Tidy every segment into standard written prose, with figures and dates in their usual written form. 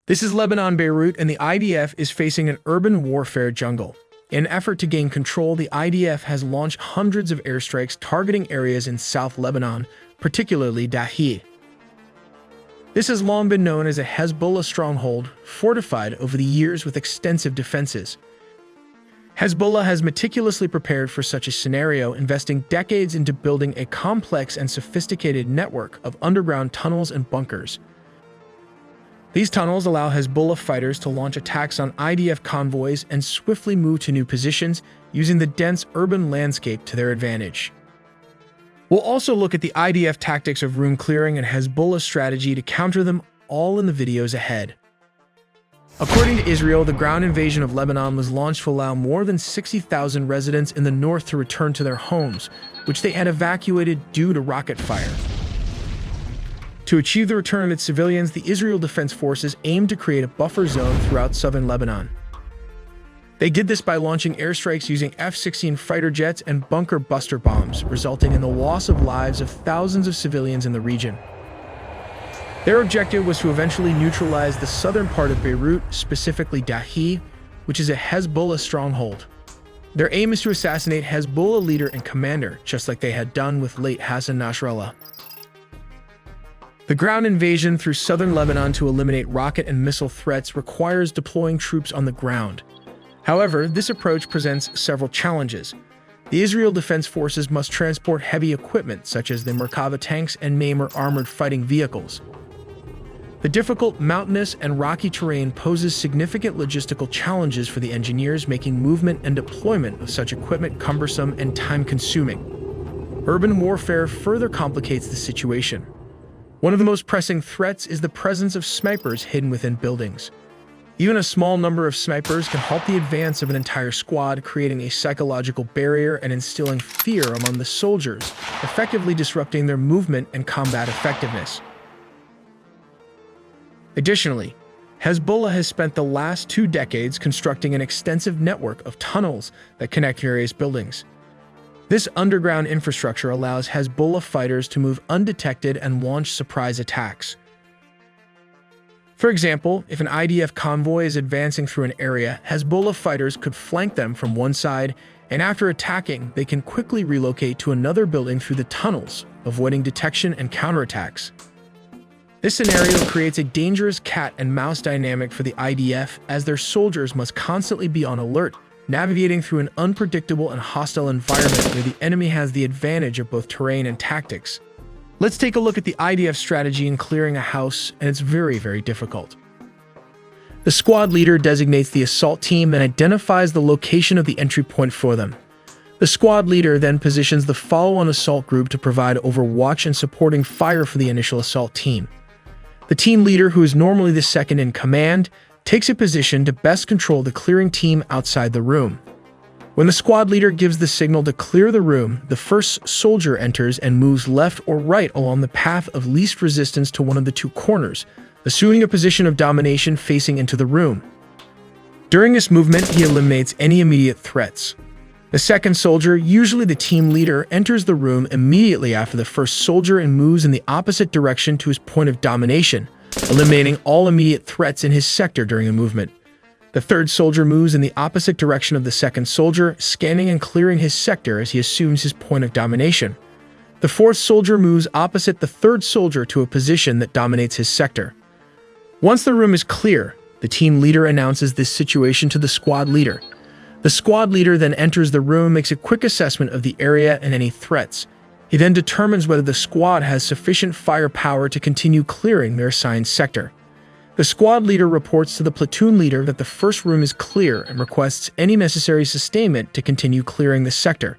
This is Lebanon, Beirut, and the IDF is facing an urban warfare jungle. In an effort to gain control, the IDF has launched hundreds of airstrikes targeting areas in South Lebanon, particularly Dahieh. This has long been known as a Hezbollah stronghold, fortified over the years with extensive defenses. Hezbollah has meticulously prepared for such a scenario, investing decades into building a complex and sophisticated network of underground tunnels and bunkers. These tunnels allow Hezbollah fighters to launch attacks on IDF convoys and swiftly move to new positions, using the dense urban landscape to their advantage. We'll also look at the IDF tactics of room clearing and Hezbollah's strategy to counter them, all in the videos ahead. According to Israel, the ground invasion of Lebanon was launched to allow more than 60,000 residents in the north to return to their homes, which they had evacuated due to rocket fire. To achieve the return of its civilians, the Israel Defense Forces aimed to create a buffer zone throughout southern Lebanon. They did this by launching airstrikes using F-16 fighter jets and bunker buster bombs, resulting in the loss of lives of thousands of civilians in the region. Their objective was to eventually neutralize the southern part of Beirut, specifically Dahieh, which is a Hezbollah stronghold. Their aim is to assassinate Hezbollah leader and commander, just like they had done with late Hassan Nasrallah. The ground invasion through southern Lebanon to eliminate rocket and missile threats requires deploying troops on the ground. However, this approach presents several challenges. The Israel Defense Forces must transport heavy equipment such as the Merkava tanks and Mamer armored fighting vehicles. The difficult, mountainous, and rocky terrain poses significant logistical challenges for the engineers, making movement and deployment of such equipment cumbersome and time-consuming. Urban warfare further complicates the situation. One of the most pressing threats is the presence of snipers hidden within buildings. Even a small number of snipers can halt the advance of an entire squad, creating a psychological barrier and instilling fear among the soldiers, effectively disrupting their movement and combat effectiveness. Additionally, Hezbollah has spent the last 2 decades constructing an extensive network of tunnels that connect various buildings. This underground infrastructure allows Hezbollah fighters to move undetected and launch surprise attacks. For example, if an IDF convoy is advancing through an area, Hezbollah fighters could flank them from one side, and after attacking, they can quickly relocate to another building through the tunnels, avoiding detection and counterattacks. This scenario creates a dangerous cat and mouse dynamic for the IDF, as their soldiers must constantly be on alert, navigating through an unpredictable and hostile environment where the enemy has the advantage of both terrain and tactics. Let's take a look at the IDF strategy in clearing a house, and it's very difficult. The squad leader designates the assault team and identifies the location of the entry point for them. The squad leader then positions the follow-on assault group to provide overwatch and supporting fire for the initial assault team. The team leader, who is normally the second in command, takes a position to best control the clearing team outside the room. When the squad leader gives the signal to clear the room, the first soldier enters and moves left or right along the path of least resistance to one of the 2 corners, assuming a position of domination facing into the room. During this movement, he eliminates any immediate threats. The second soldier, usually the team leader, enters the room immediately after the first soldier and moves in the opposite direction to his point of domination, eliminating all immediate threats in his sector during a movement. The third soldier moves in the opposite direction of the second soldier, scanning and clearing his sector as he assumes his point of domination. The fourth soldier moves opposite the third soldier to a position that dominates his sector. Once the room is clear, the team leader announces this situation to the squad leader. The squad leader then enters the room, makes a quick assessment of the area and any threats. He then determines whether the squad has sufficient firepower to continue clearing their assigned sector. The squad leader reports to the platoon leader that the first room is clear and requests any necessary sustainment to continue clearing the sector.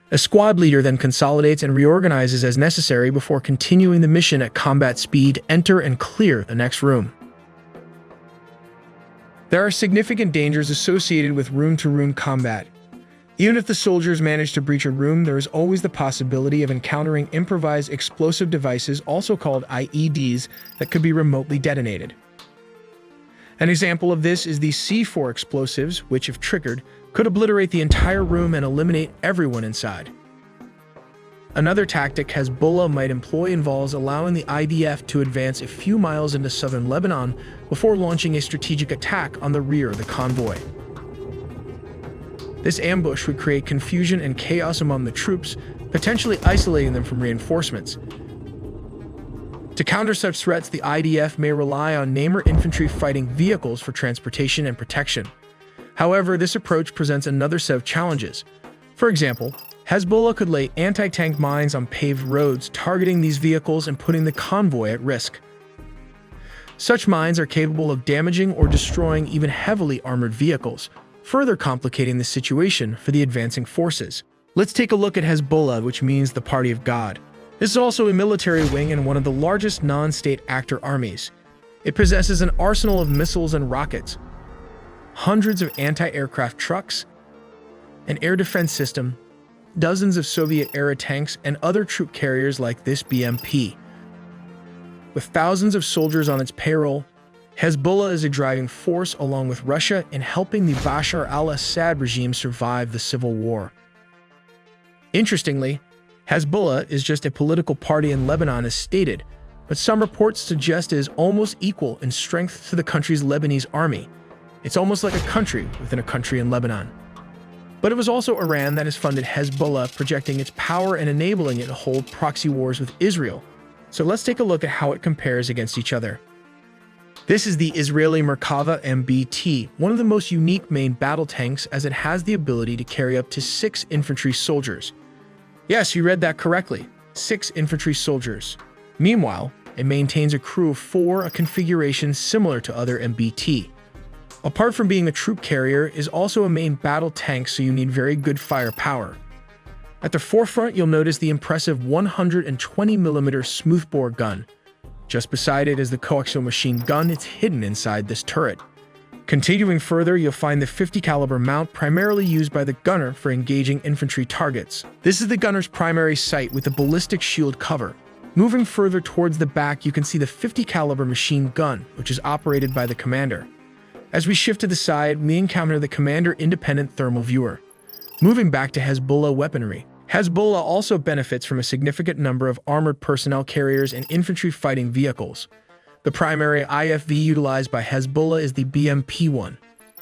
The squad leader then consolidates and reorganizes as necessary before continuing the mission at combat speed to enter and clear the next room. There are significant dangers associated with room-to-room combat. Even if the soldiers manage to breach a room, there is always the possibility of encountering improvised explosive devices, also called IEDs, that could be remotely detonated. An example of this is the C4 explosives, which, if triggered, could obliterate the entire room and eliminate everyone inside. Another tactic Hezbollah might employ involves allowing the IDF to advance a few miles into southern Lebanon before launching a strategic attack on the rear of the convoy. This ambush would create confusion and chaos among the troops, potentially isolating them from reinforcements. To counter such threats, the IDF may rely on Namer infantry fighting vehicles for transportation and protection. However, this approach presents another set of challenges. For example, Hezbollah could lay anti-tank mines on paved roads, targeting these vehicles and putting the convoy at risk. Such mines are capable of damaging or destroying even heavily armored vehicles, further complicating the situation for the advancing forces. Let's take a look at Hezbollah, which means the Party of God. This is also a military wing and one of the largest non-state actor armies. It possesses an arsenal of missiles and rockets, hundreds of anti-aircraft trucks, an air defense system, dozens of Soviet-era tanks, and other troop carriers like this BMP. With thousands of soldiers on its payroll, Hezbollah is a driving force along with Russia in helping the Bashar al-Assad regime survive the civil war. Interestingly, Hezbollah is just a political party in Lebanon as stated, but some reports suggest it is almost equal in strength to the country's Lebanese army. It's almost like a country within a country in Lebanon. But it was also Iran that has funded Hezbollah, projecting its power and enabling it to hold proxy wars with Israel. So let's take a look at how it compares against each other. This is the Israeli Merkava MBT, one of the most unique main battle tanks as it has the ability to carry up to 6 infantry soldiers. Yes, you read that correctly, 6 infantry soldiers. Meanwhile, it maintains a crew of 4, a configuration similar to other MBT. Apart from being a troop carrier, it is also a main battle tank, so you need very good firepower. At the forefront, you'll notice the impressive 120mm smoothbore gun. Just beside it is the coaxial machine gun. It's hidden inside this turret. Continuing further, you'll find the 50 caliber mount, primarily used by the gunner for engaging infantry targets. This is the gunner's primary sight with the ballistic shield cover. Moving further towards the back, you can see the 50 caliber machine gun, which is operated by the commander. As we shift to the side, we encounter the Commander Independent Thermal Viewer. Moving back to Hezbollah weaponry. Hezbollah also benefits from a significant number of armored personnel carriers and infantry fighting vehicles. The primary IFV utilized by Hezbollah is the BMP-1,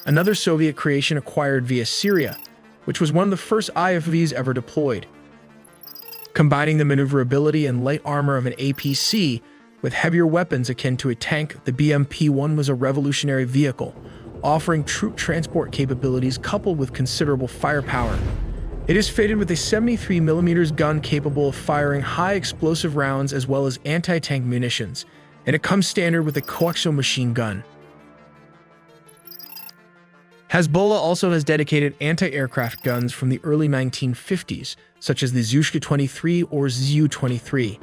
another Soviet creation acquired via Syria, which was one of the first IFVs ever deployed. Combining the maneuverability and light armor of an APC with heavier weapons akin to a tank, the BMP-1 was a revolutionary vehicle, offering troop transport capabilities coupled with considerable firepower. It is fitted with a 73mm gun capable of firing high explosive rounds as well as anti-tank munitions, and it comes standard with a coaxial machine gun. Hezbollah also has dedicated anti-aircraft guns from the early 1950s, such as the Zushka-23 or Zu-23.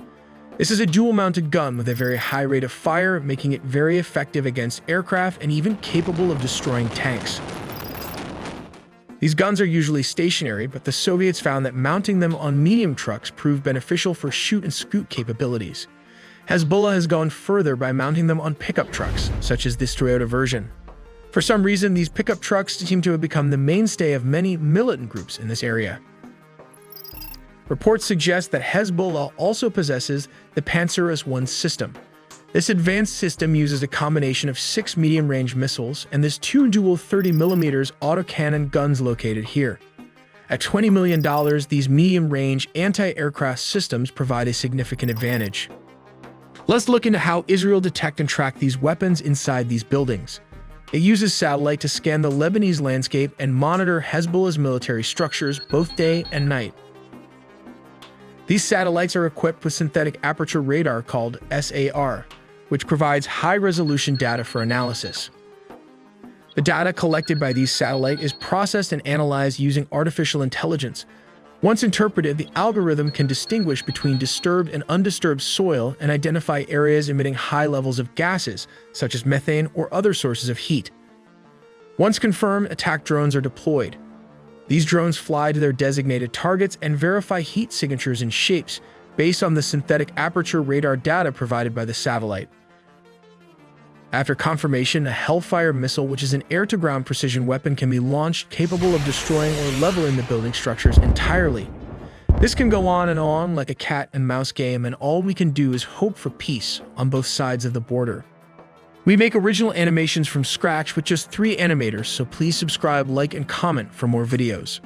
This is a dual-mounted gun with a very high rate of fire, making it very effective against aircraft and even capable of destroying tanks. These guns are usually stationary, but the Soviets found that mounting them on medium trucks proved beneficial for shoot and scoot capabilities. Hezbollah has gone further by mounting them on pickup trucks, such as this Toyota version. For some reason, these pickup trucks seem to have become the mainstay of many militant groups in this area. Reports suggest that Hezbollah also possesses the Pantsir-S-1 system. This advanced system uses a combination of 6 medium-range missiles and this 2 dual 30mm autocannon guns located here. At $20 million, these medium-range anti-aircraft systems provide a significant advantage. Let's look into how Israel detect and track these weapons inside these buildings. It uses satellite to scan the Lebanese landscape and monitor Hezbollah's military structures both day and night. These satellites are equipped with synthetic aperture radar called SAR, which provides high-resolution data for analysis. The data collected by these satellites is processed and analyzed using artificial intelligence. Once interpreted, the algorithm can distinguish between disturbed and undisturbed soil and identify areas emitting high levels of gases, such as methane or other sources of heat. Once confirmed, attack drones are deployed. These drones fly to their designated targets and verify heat signatures and shapes based on the synthetic aperture radar data provided by the satellite. After confirmation, a Hellfire missile, which is an air-to-ground precision weapon, can be launched capable of destroying or leveling the building structures entirely. This can go on and on like a cat and mouse game, and all we can do is hope for peace on both sides of the border. We make original animations from scratch with just 3 animators, so please subscribe, like, and comment for more videos.